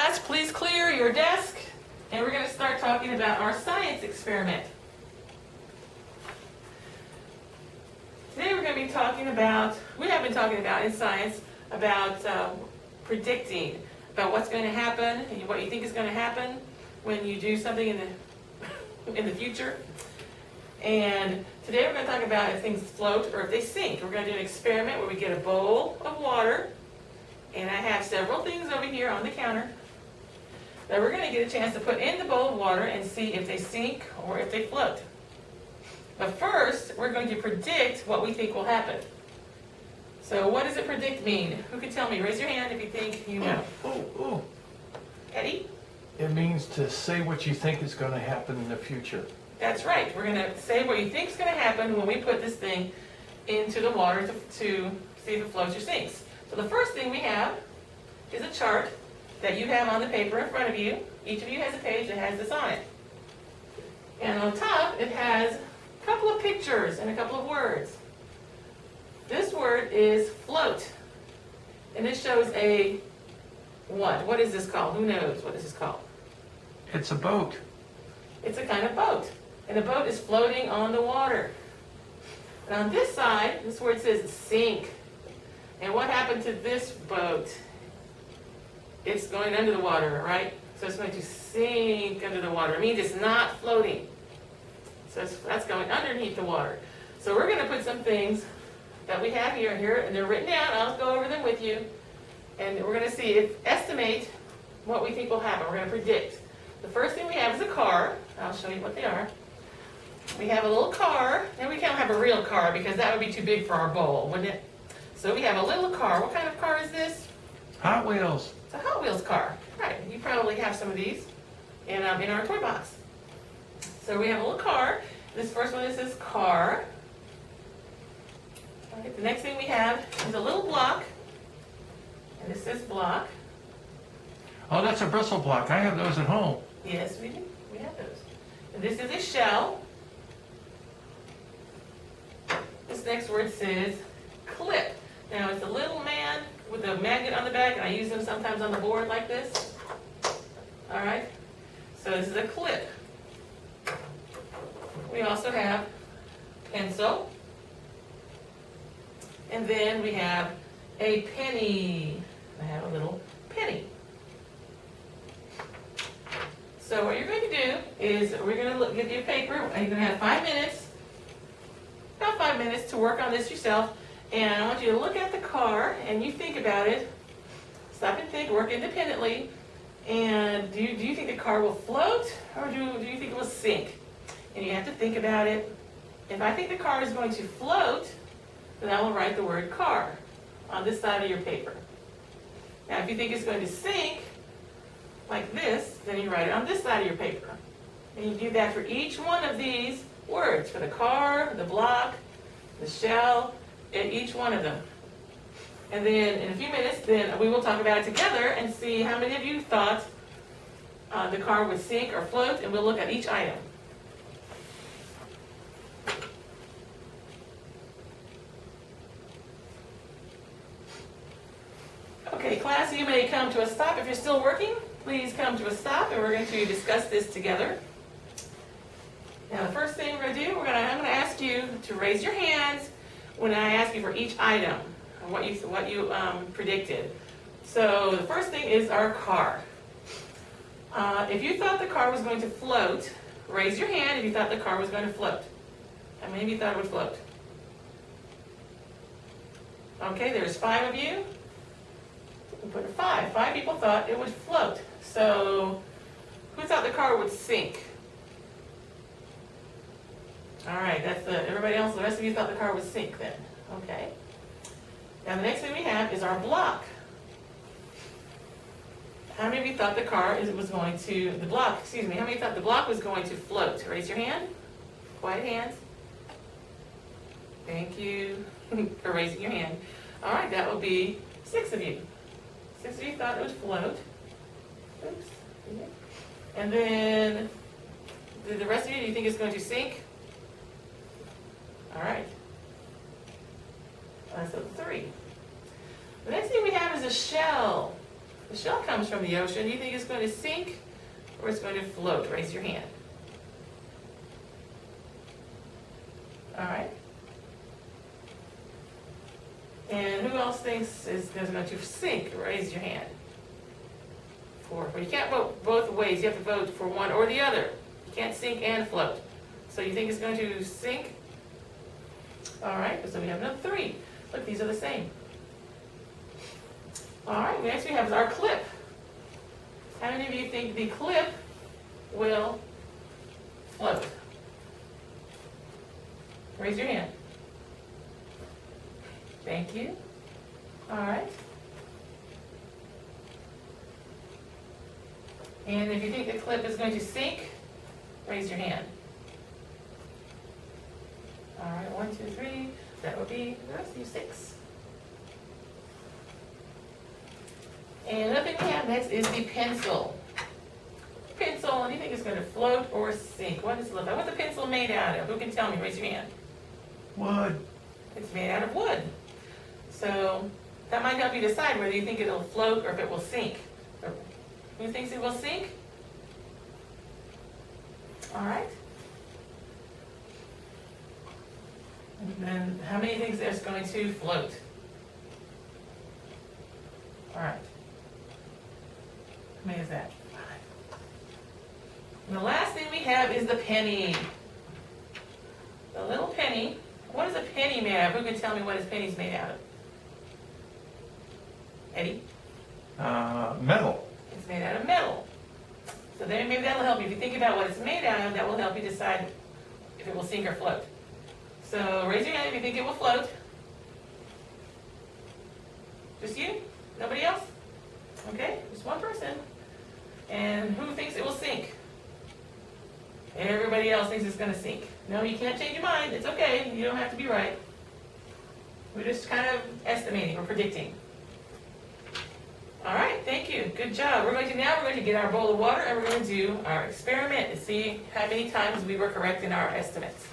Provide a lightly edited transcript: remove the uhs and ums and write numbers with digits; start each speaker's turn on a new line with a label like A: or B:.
A: class, please clear your desk, and we're going to start talking about our science experiment. Today we're going to be talking about, we have been talking about in science, about predicting, about what's going to happen, and what you think is going to happen when you do something in the future. And today we're going to talk about if things float or if they sink. We're going to do an experiment where we get a bowl of water, and I have several things over here on the counter that we're going to get a chance to put in the bowl of water and see if they sink or if they float. But first, we're going to predict what we think will happen. So what does it predict mean? Who can tell me? Raise your hand if you think you know. Eddie?
B: It means to say what you think is going to happen in the future.
A: That's right. We're going to say what you think is going to happen when we put this thing into the water to see if it floats or sinks. So the first thing we have is a chart that you have on the paper in front of you. Each of you has a page that has this on it. And on top, it has a couple of pictures and a couple of words. This word is float. And it shows a what? What is this called? Who knows what this is called?
B: It's a boat.
A: It's a kind of boat. And the boat is floating on the water. And on this side, this word says sink. And what happened to this boat? It's going under the water, right? So it's going to sink under the water. It means it's not floating. So that's going underneath the water. So we're going to put some things that we have here, and they're written down. I'll go over them with you. And we're going to see estimate what we think will happen. We're going to predict. The first thing we have is a car. I'll show you what they are. We have a little car, and we can't have a real car because that would be too big for our bowl, wouldn't it? So we have a little car. What kind of car is this?
B: Hot Wheels.
A: It's a Hot Wheels car. Right. You probably have some of these in our toy box. So we have a little car. This first one says car. All right, the next thing we have is a little block. And this says block.
B: Oh, that's a bristle block. I have those at home.
A: Yes, we do. We have those. And this is a shell. This next word says clip. Now it's a little man with a magnet on the back, and I use them sometimes on the board like this. All right. So this is a clip. We also have pencil. And then we have a penny. I have a little penny. So what you're going to do is we're going to give you a paper, and you're going to have 5 minutes, about 5 minutes to work on this yourself. And I want you to look at the car, and you think about it. Stop and think, work independently. And do you think the car will float, or do you think it will sink? And you have to think about it. If I think the car is going to float, then I will write the word car on this side of your paper. Now, if you think it's going to sink, like this, then you write it on this side of your paper. And you do that for each one of these words, for the car, the block, the shell, and each one of them. And then in a few minutes, then we will talk about it together and see how many of you thought the car would sink or float, and we'll look at each item. Okay, class, you may come to a stop. If you're still working, please come to a stop, and we're going to discuss this together. Now, the first thing we're going to do, I'm going to ask you to raise your hands when I ask you for each item, and what you predicted. So the first thing is our car. If you thought the car was going to float, raise your hand if you thought the car was going to float. How many of you thought it would float? Okay, there's 5 of you. We put a 5. 5 people thought it would float. So who thought the car would sink? All right, that's everybody else. The rest of you thought the car would sink then. Okay. Now the next thing we have is our block. How many of you thought how many thought the block was going to float? Raise your hand. Quiet hands. Thank you for raising your hand. All right, that will be 6 of you. 6 of you thought it would float. Oops. And then the rest of you, do you think it's going to sink? All right. So 3. The next thing we have is a shell. The shell comes from the ocean. Do you think it's going to sink or it's going to float? Raise your hand. All right. And who else thinks is going to sink? Raise your hand. 4. Well, you can't vote both ways. You have to vote for one or the other. You can't sink and float. So you think it's going to sink? All right, so we have another 3. Look, these are the same. All right, next we have our clip. How many of you think the clip will float? Raise your hand. Thank you. All right. And if you think the clip is going to sink, raise your hand. All right, 1, 2, 3. That would be the rest of you 6. And another thing we have next is the pencil. Pencil, do you think it's going to float or sink? What does it look like? What's the pencil made out of? Who can tell me? Raise your hand.
B: Wood.
A: It's made out of wood. So that might help you decide whether you think it'll float or if it will sink. Who thinks it will sink? All right. And then how many thinks it's going to float? All right. How many is that? 5. And the last thing we have is the penny. The little penny. What is a penny made out of? Who can tell me what his penny's made out of? Eddie?
B: Metal.
A: It's made out of metal. So then maybe that'll help you. If you think about what it's made out of, that will help you decide if it will sink or float. So raise your hand if you think it will float. Just you? Nobody else? Okay, just one person. And who thinks it will sink? Everybody else thinks it's going to sink. No, you can't change your mind. It's okay. You don't have to be right. We're just kind of estimating or predicting. All right, thank you. Good job. We're going to get our bowl of water and we're going to do our experiment to see how many times we were correct in our estimates.